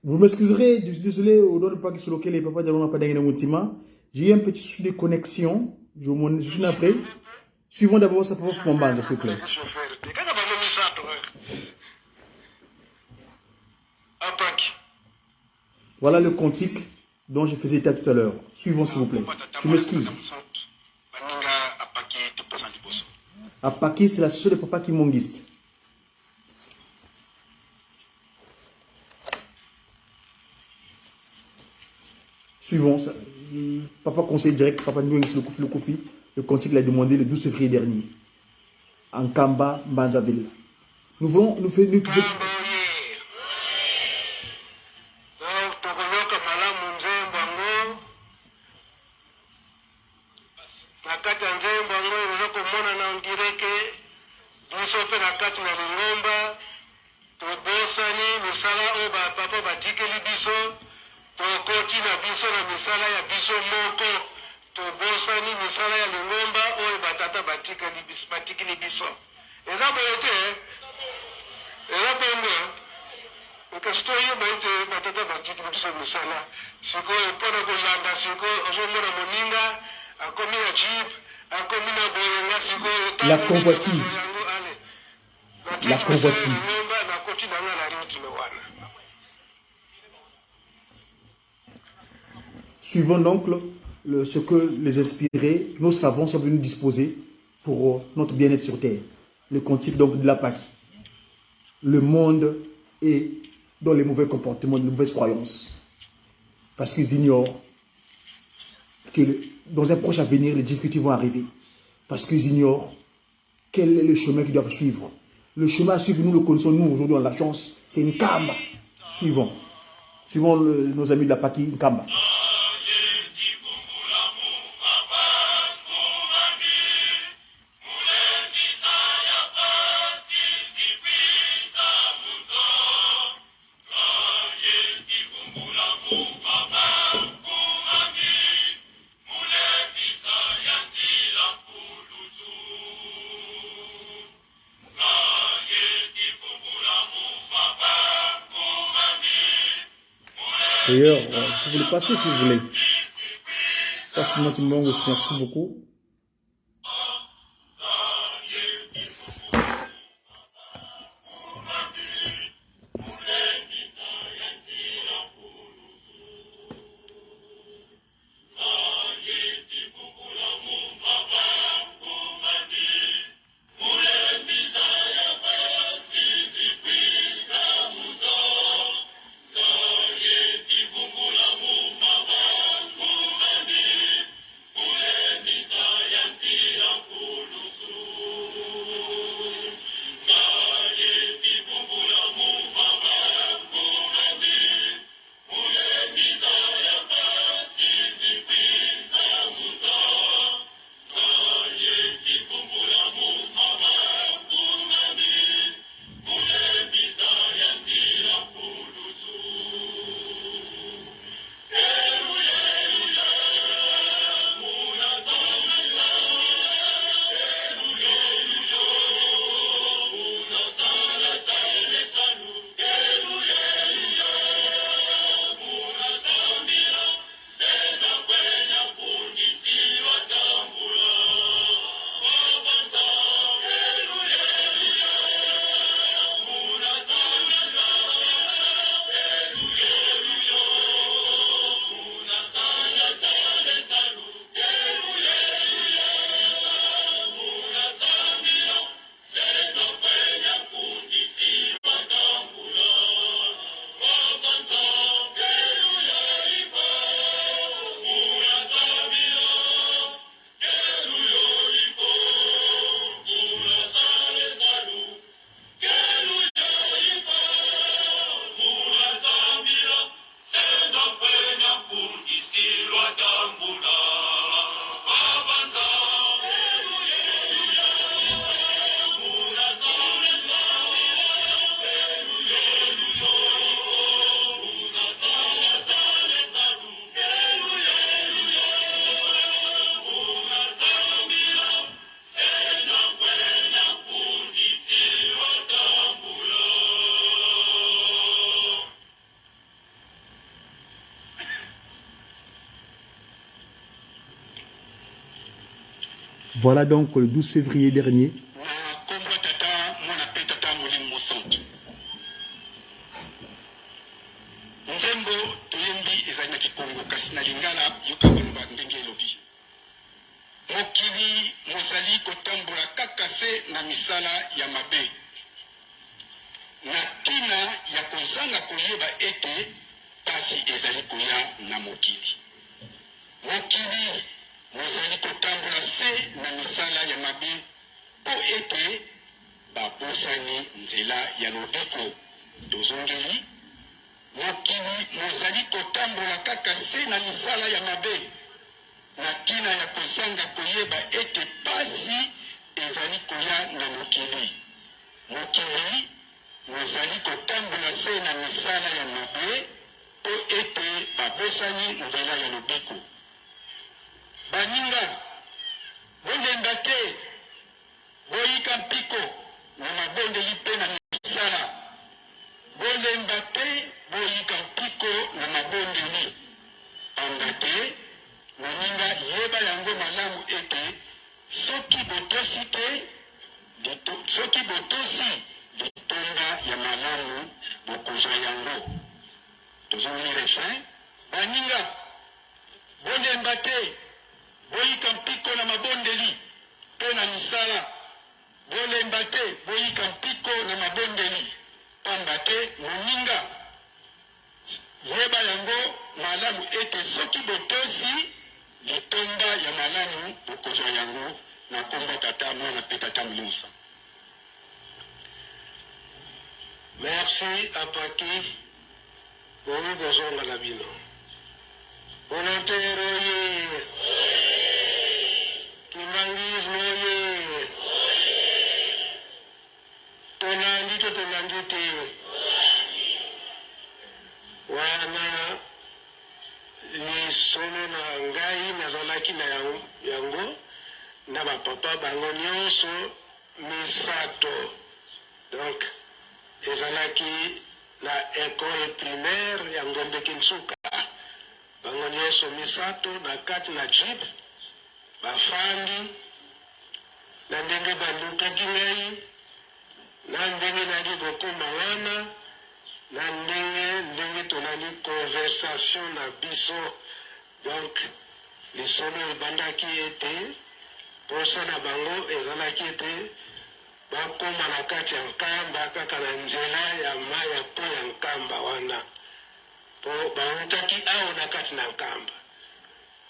Vous m'excuserez, désolé, au nom de pas qui sur lequel les papas d'Alon n'a pas d'agrément ultima. J'ai eu un petit souci de connexion. Je suis navré. Suivons d'abord sa propre bande, s'il vous plaît. Voilà le cantique dont je faisais état tout à l'heure. Suivons, s'il vous plaît. Je m'excuse. Apaki, c'est la seule papa qui monguiste. Suivons. Ça. Papa conseil direct, papa nous le Kofi. Le cantique l'a demandé le 12 février dernier. En Kamba, Mbanzaville. Nous voulons nous faire. La convoitise. La convoitise. Suivons donc ce que les inspirés, nos savants sont venus disposer pour notre bien-être sur Terre. Le cantique donc de la Pâque. Le monde est dans les mauvais comportements, les mauvaises croyances. Parce qu'ils ignorent que dans un proche avenir, les difficultés vont arriver. Parce qu'ils ignorent quel est le chemin qu'ils doivent suivre. Le chemin à suivre, nous le connaissons, nous, aujourd'hui, on a la chance, c'est une Nkamba. Suivons. Suivons nos amis de la Pâque, Nkamba. D'ailleurs, vous pouvez le passer si vous voulez. Ça, c'est moi qui me manque. Merci beaucoup. Voilà donc le 12 février dernier. Mokili mozali kotambola kaka se na misala ya mabe na tina ya kozanga koyeba ete pasi ezali koya na mokili. Mokili mozali kotambola se na misala ya mabe po ete babosani nzela ya lobiko tozongeli. Mokili mozali kotambola kaka se na misala ya mabe na tina ya kozanga koyeba ete pasi ezali koya na mokili. Mokili mozali kotambola se na misala ya mabe po ete babosani nzela ya lobiko. Baninga bolemba te boyika mpiko na mabondeli mpe na misala. Bolemba te boyika mpiko na mabondeli pamba te moninga yeba yango malamu ete soki botosi te soki botosi litonga ya malamu bokozwa yango. Tozongeli refrain. Baninga bolemba te boyika mpiko na mabondeli mpe na misala. Bolemba te boyika mpiko na mabondeli pamba te moninga yeba yango malamu ete soki botosi litonga ya malamu bokozwa yango na kombo tata mwana pe tata Mulimsa. Merci Apaki bomi bozonga na bino. Volontaire oye, kimangisme oye, tolandi to tolandi te wana lisolo na ngai nazalaki na yango na bapapa bango nyonso misato. Donc ezalaki na école primaire ya Ngombe Kinsuka. Bango nyonso misato na kati na jeep bafandi na ndenge balukaki ngai na ndenge nali kokoma wana na ndenge tolali conversation na biso. Donc lisolo ebandaki ete posa na bango ezalaki ete bakoma na kati ya nkamba kaka na nzela ya maya po ya nkamba wana po bautaki awa na kati na nkamba.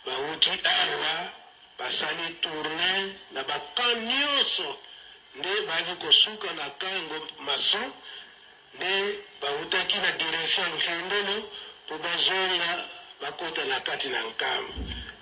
Bauti awa basali tourne na bakan nyonso nde bali kosuka na kango mason nde bautaki na direction nkendelo po bazonga bakota na kati na nkamba.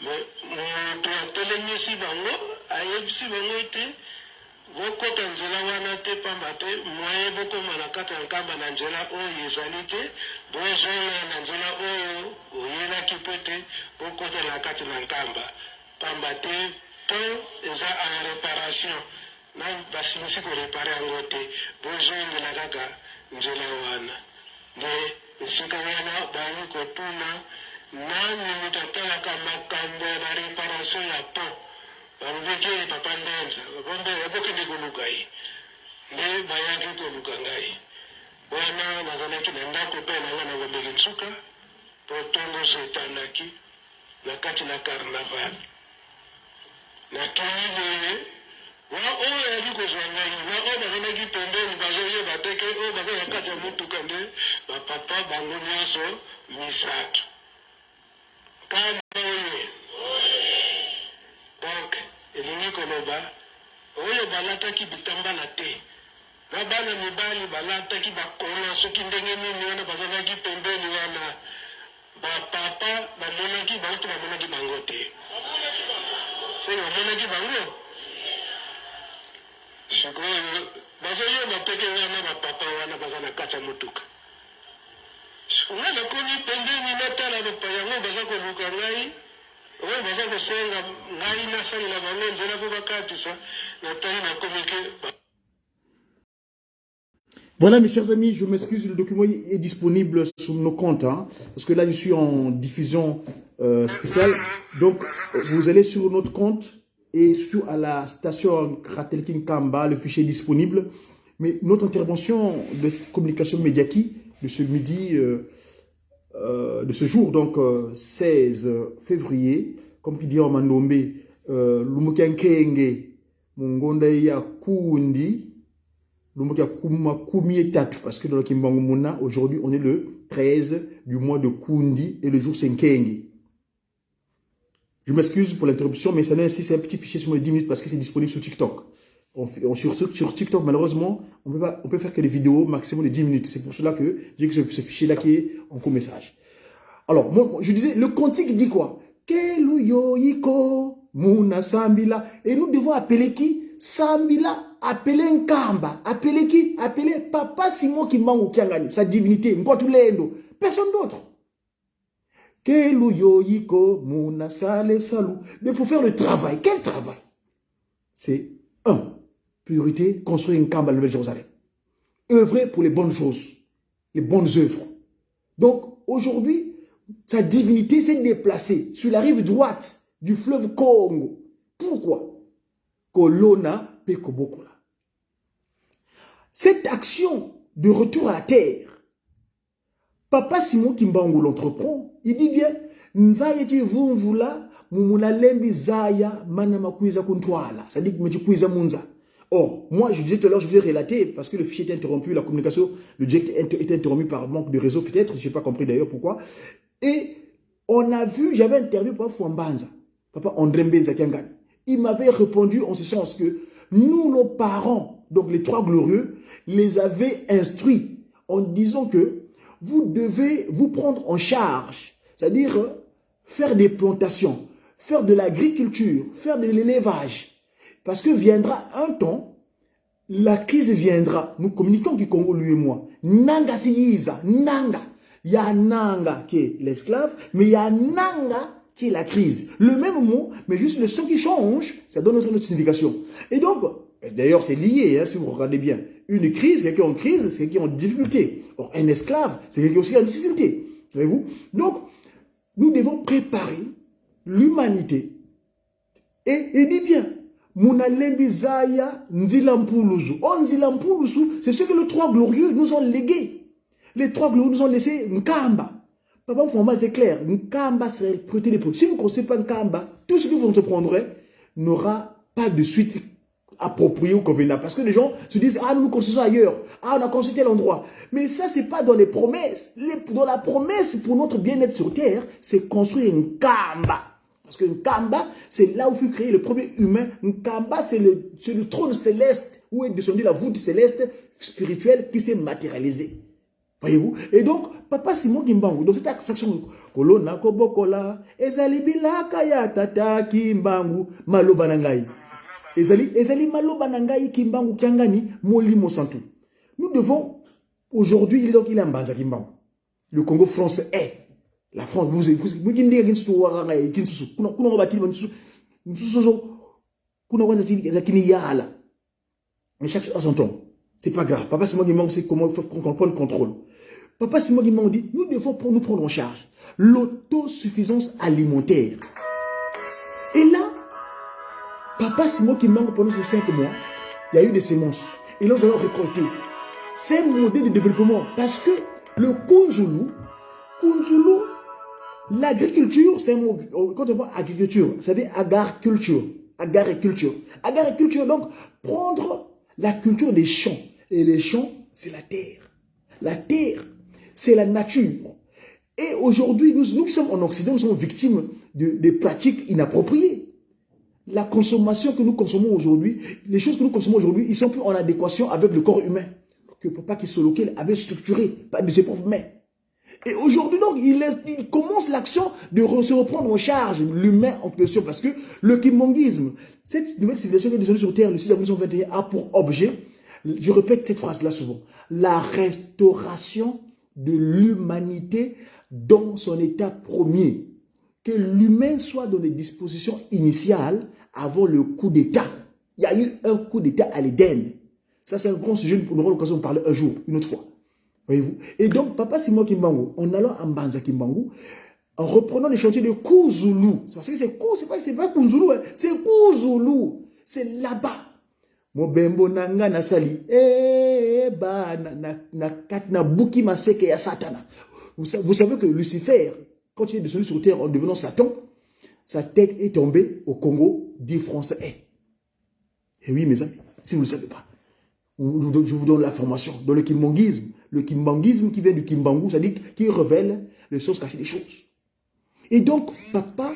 Moto atelemisi bango ayebisi bango ete bokota nzela wana te pamba te mwaye bokoma na kati ya nkamba na nzela oyo ezali te bozonga na nzela oyo oyelaki po te bokota na kati na nkamba pamba te po eza en réparation na basilisi korepare yango te bozongela kaka nzela wana. Nde esika wana bangi kotuna nani moto atalaka makambo ya bareparation ya po balobeki papa Ndenza abokende koluka ye nde bayaki koluka ngai wana nazalaki na ndako mpe na nga na Ngombe Kinsuka po ntongo etanaki na kati na carnaval nakei boye wa oyo yali kozwa ngai na oyo bazalaki pembeni bazoyeba teke oyo baza na kati ya motuka nde bapapa bango nyonso misato kamba oye. Donc elingi koloba oyo balataki bitambala te na bana mibali balataki bakola soki ndenge nini wana bazalaki pembeni wana bapapa bamonaki bauti bamonaki bango te se bamonaki bango sikoyo bazoyeba teke wana bapapa wana baza na kati ya motuka. Nga nakomi pembeni natala lopa yango baza koluka ngai oyo baza kosenga ngai nasalela bango nzela po bakatisa natali nakomi ke. Voilà mes chers amis, je m'excuse, le document est disponible sur nos comptes, hein, parce que là je suis en diffusion spéciale. Donc vous allez sur notre compte et surtout à la station Ratelkin Kamba, le fichier est disponible. Mais notre intervention de cette communication médiatique de ce midi, de ce jour, donc 16 février, comme tu dis en Mandombe, Lumukiankenge, Mungonda ya Kundi, Lumukia Kuma Kumi Tatu, parce que dans le Kimbangu Muna, aujourd'hui, on est le 13 du mois de Kundi et le jour c'est Nkenge. Je m'excuse pour l'interruption, mais ça c'est un petit fichier sur les 10 minutes parce que c'est disponible sur TikTok. Sur TikTok, malheureusement, on peut faire que des vidéos maximum de 10 minutes. C'est pour cela que j'ai que ce fichier-là qui est en court message. Alors, moi, je disais, le cantique dit quoi? Keluyoiko Muna Sambila. Et nous devons appeler qui? Sambila, appeler Nkamba. Appeler qui? Appeler Papa Simon Kimbangu Kiangani, sa divinité, Nkotulendo. Personne d'autre. Keluyoiko Muna Sale Salou. Mais pour faire le travail, quel travail? C'est purité, construire une camp à la Nouvelle-Jérusalem. Œuvrer pour les bonnes choses, les bonnes œuvres. Donc, aujourd'hui, sa divinité s'est déplacée sur la rive droite du fleuve Congo. Pourquoi? Kolona Pekobokola. Cette action de retour à la terre, Papa Simon Kimbangu l'entreprend. Il dit bien, Nzayeti vumvula, mumuna lembi zaya, manama kuiza kuntwala. Ça dit que me kuiza munza. Or, moi, je disais tout à l'heure, je vous ai relaté, parce que le fichier était interrompu, la communication, le direct était interrompu par manque de réseau, peut-être, je n'ai pas compris d'ailleurs pourquoi. Et on a vu, j'avais interviewé Papa Fouambanza, Papa André Mbenza Kiangani. Il m'avait répondu en ce sens que nous, nos parents, donc les trois glorieux, les avaient instruits en disant que vous devez vous prendre en charge, c'est-à-dire faire des plantations, faire de l'agriculture, faire de l'élevage. Parce que viendra un temps, la crise viendra. Nous communiquons du Congo, lui et moi. Nanga siyiza, Nanga. Il y a Nanga qui est l'esclave, mais il y a Nanga qui est la crise. Le même mot, mais juste le son qui change, ça donne notre signification. Et donc, d'ailleurs c'est lié, hein, si vous regardez bien. Une crise, quelqu'un en crise, c'est quelqu'un en difficulté. Or, un esclave, c'est quelqu'un aussi en difficulté. Voyez-vous? Donc, nous devons préparer l'humanité. Et il dit bien, Munalembi Zaya Nzilampuluzu. Oh, Nzilampuluzu, c'est ce que les trois glorieux nous ont légué. Les trois glorieux nous ont laissé Nkamba. Papa Fouamba, c'est clair. Nkamba, c'est prêter les produits. Si vous ne construisez pas Nkamba, tout ce que vous entreprendrez n'aura pas de suite appropriée ou convenable. Parce que les gens se disent, ah, nous construisons ailleurs. Ah, on a construit tel endroit. Mais ça, ce n'est pas dans les promesses. Dans la promesse pour notre bien-être sur terre, c'est construire Nkamba. Parce que Nkamba, c'est là où fut créé le premier humain. Nkamba, c'est le trône céleste, où est descendue la voûte céleste spirituelle qui s'est matérialisée. Voyez-vous? Et donc, Papa Simon Kimbangu, dans cette action, Kolona Kobokola, Ezali Bilaka ya Tata Kimbangu, Malobanangai. Ezali Malobanangai Kimbangu Kiangani, Moli Mosantu. Nous devons, aujourd'hui, il est en Banza Kimbangu. Le Congo français est. La France, vous mais chaque chose à son temps. C'est pas grave. Papa Simon Kimbangu sait comment il faut prendre le contrôle. Papa Simon Kimbangu dit, nous devons nous prendre en charge l'autosuffisance alimentaire. Et là, Papa Simon Kimbangu, pendant ces 5 mois, il y a eu des semences. Et là, nous allons récolter. C'est un modèle de développement. Parce que le Kunzulu, l'agriculture, c'est un mot, quand on parle agriculture, ça veut dire agariculture. Agariculture. Agariculture, donc, prendre la culture des champs. Et les champs, c'est la terre. La terre, c'est la nature. Et aujourd'hui, nous qui sommes en Occident, nous sommes victimes de pratiques inappropriées. La consommation que nous consommons aujourd'hui, les choses que nous consommons aujourd'hui, ils ne sont plus en adéquation avec le corps humain que Papa Kisolokel avait structuré par de ses propres mains. Et aujourd'hui, donc, il commence l'action de se reprendre en charge l'humain en question. Parce que le kimbanguisme, cette nouvelle civilisation qui est descendue sur Terre le 6 avril 1921 a pour objet, je répète cette phrase-là souvent, la restauration de l'humanité dans son état premier. Que l'humain soit dans les dispositions initiales avant le coup d'État. Il y a eu un coup d'État à l'Éden. Ça, c'est un grand sujet, nous aurons l'occasion de parler un jour, une autre fois. Voyez-vous? Et donc, Papa Simon Kimbangu, en allant à Mbanza Kimbangu, en reprenant les chantiers de Kouzoulou. C'est pas Kouzoulou, hein, c'est Kouzoulou. C'est là-bas. Mobembo nanga na sali. Na buki maseke ya satana. Vous savez que Lucifer, quand il est descendu sur terre en devenant Satan, sa tête est tombée au Congo, dit français. Et oui, mes amis, si vous ne le savez pas, je vous donne l'information. Dans le kimbanguisme qui vient du kimbangu, c'est-à-dire qui révèle les choses cachées des choses. Et donc, papa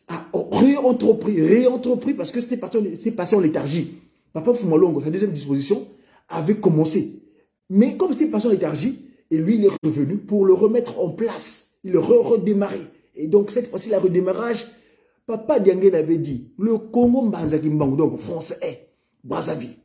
a réentrepris parce que c'était passé en léthargie. Papa Fumalongo, sa deuxième disposition, avait commencé. Mais comme c'était passé en léthargie, et lui, il est revenu pour le remettre en place. Il le redémarrer. Et donc, cette fois-ci, le redémarrage, Papa Diangen avait dit, le Congo Mbanzaki Mbangu, donc français, Brazzaville,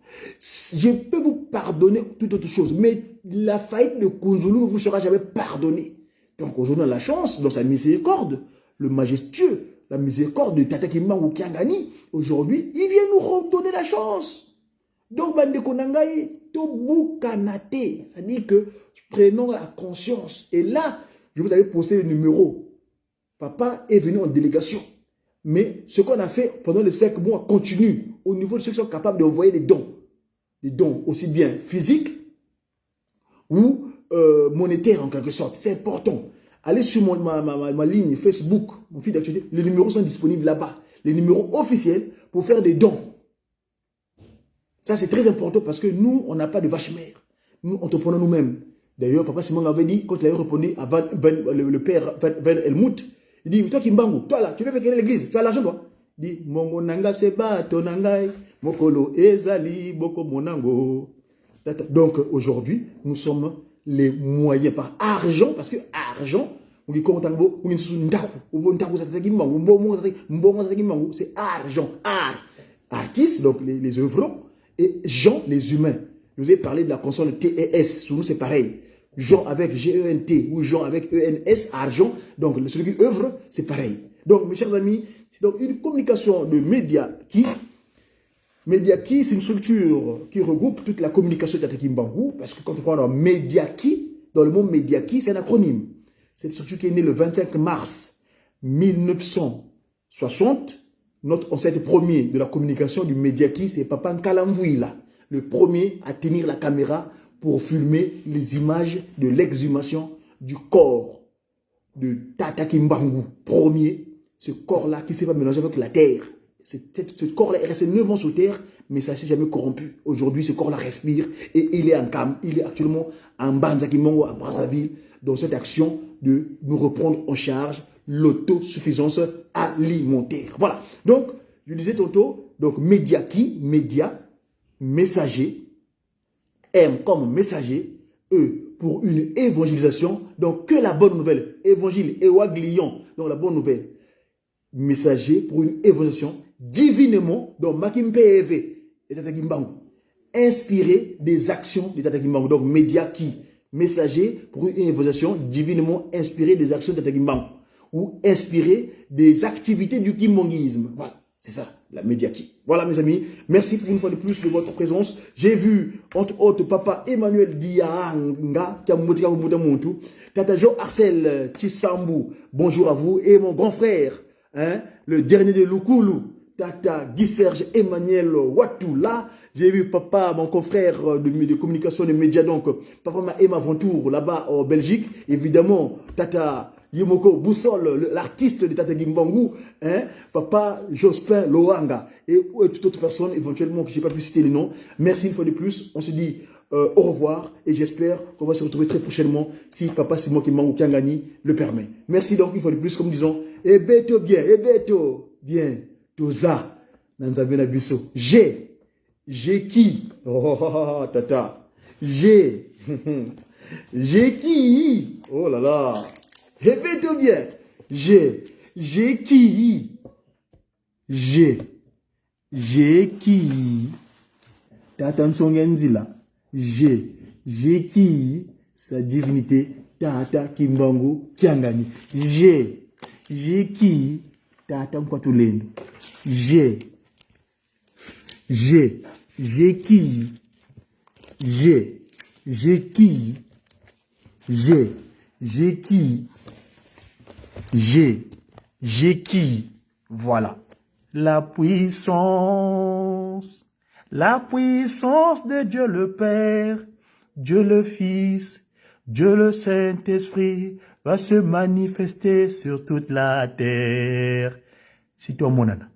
je peux vous pardonner toute autre chose, mais la faillite de Kunzulu ne vous sera jamais pardonnée. Donc aujourd'hui, on a la chance, dans sa miséricorde, le majestueux, la miséricorde de Tata Kimbangu Kiangani, aujourd'hui, il vient nous redonner la chance. Donc, Bande Konangaï, Tobu Kanate, c'est-à-dire que prenons la conscience. Et là, je vous avais posté le numéro. Papa est venu en délégation. Mais ce qu'on a fait pendant les 5 mois continue au niveau de ceux qui sont capables d'envoyer des dons. Des dons aussi bien physiques ou monétaires en quelque sorte. C'est important. Allez sur ma ligne Facebook, mon fil d'actualité. Les numéros sont disponibles là-bas. Les numéros officiels pour faire des dons. Ça, c'est très important parce que nous, on n'a pas de vache mère. Nous, entreprenons nous-mêmes. D'ailleurs, Papa Simon avait dit, quand il avait répondu à le père Van Helmut, il dit, toi Kimbangu, toi là, tu veux faire quelle est l'église? Tu as l'argent, toi? Il dit, Mongo nanga seba tonangai, mokolo ezali, boko monango. Donc, aujourd'hui, nous sommes les moyens par argent, parce que argent, c'est argent, art. Artistes, donc les œuvrants, et gens, les humains. Je vous ai parlé de la consonne T et S. Sur nous, c'est pareil. Gens avec G-E-N-T ou gens avec E-N-S, argent. Donc, celui qui œuvre, c'est pareil. Donc, mes chers amis, c'est donc une communication de Mediaki. Mediaki, c'est une structure qui regroupe toute la communication de Tata Kimbangu. Parce que quand on prend dans Mediaki, dans le mot Mediaki, c'est un acronyme. C'est une structure qui est née le 25 mars 1960. Notre ancêtre premier de la communication du Mediaki, c'est Papa Nkalamvouila, le premier à tenir la caméra pour filmer les images de l'exhumation du corps de Tata Kimbangu. Premier, ce corps-là qui ne s'est pas mélangé avec la terre. Ce corps-là est resté 9 ans sur terre, mais ça ne s'est jamais corrompu. Aujourd'hui, ce corps-là respire et il est actuellement en Banza Kimbangu à Brazzaville dans cette action de nous reprendre en charge l'autosuffisance alimentaire. Voilà. Donc, je disais tantôt, donc Mediaki, média, messager, M comme messager, E pour une évangélisation, donc que la bonne nouvelle, évangile, Ewaglion, donc la bonne nouvelle, messager pour une évangélisation divinement, donc Makimpeve et Tata Kimbangu, inspiré des actions de Tata Kimbangu, donc Mediaki, messager pour une évangélisation divinement inspiré des actions de Tata Kimbangu, ou inspiré des activités du kimbanguisme. Voilà, c'est ça, la Mediaki. Voilà, mes amis, merci pour une fois de plus de votre présence. J'ai vu, entre autres, Papa Emmanuel Dianga, Tata Jo Arcel Chisambu, bonjour à vous, et mon grand frère, hein, le dernier de Lukulu, Tata Guy Serge Emmanuel Watoula. J'ai vu Papa, mon confrère de communication des médias, donc Papa Maëma Ventour, là-bas en Belgique. Évidemment, Tata Yimoko Boussol, l'artiste de Tata Kimbangu, hein, Papa Jospin Loanga et toute autre personne éventuellement que je n'ai pas pu citer les noms. Merci une fois de plus. On se dit au revoir et j'espère qu'on va se retrouver très prochainement si Papa Simon Kimbangu Kiangani le permet. Merci donc une fois de plus, comme disons, et beto bien, Toza, Nanzabena Bisso. J'ai qui? Oh, tata. J'ai qui? Oh là là. Répétez bien. J'ai qui? J'ai qui? Tata Nsongenzila. J'ai qui? Sa divinité Tata Kimbangu Kiangani. J'ai qui? Tata Mkwatulendo. J'ai qui? J'ai qui? J'ai qui? Voilà. La puissance de Dieu le Père, Dieu le Fils, Dieu le Saint-Esprit va se manifester sur toute la terre. Si toi, mon nana.